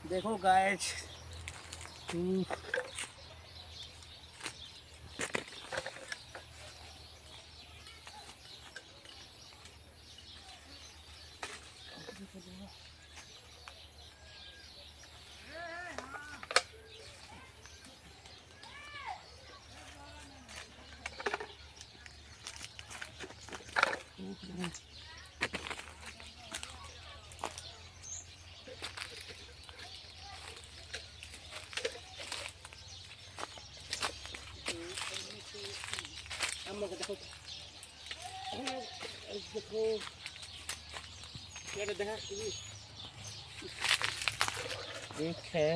देखो गाइस देखो क्या देखा एक है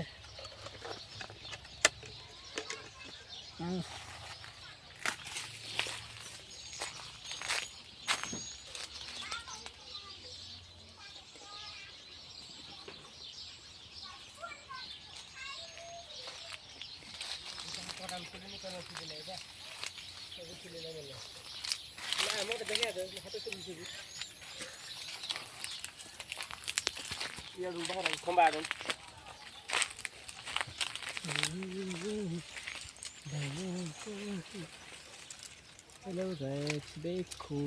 हेलो गाइस देखो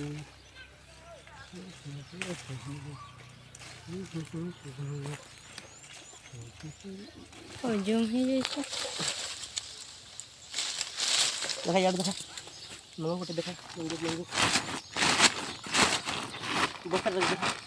और जूम है जैसे देखा यार देखा लोगों को देखा लोगों बहुत सारा देखा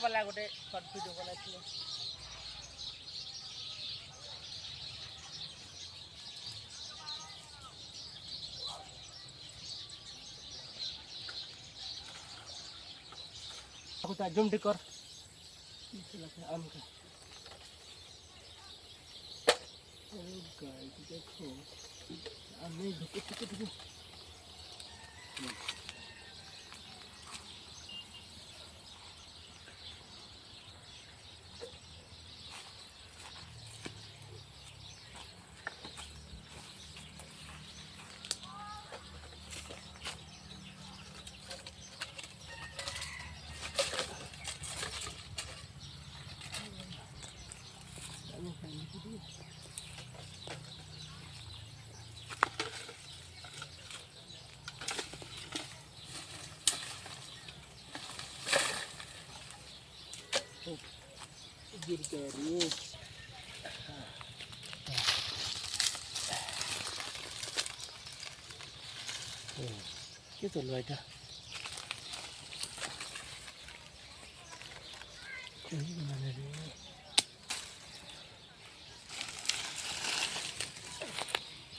वाला गोटे शॉर्ट वीडियो बनाइए जूम टिकर आम का देखो आम नहीं देखो गिर गया क्या चल रहा है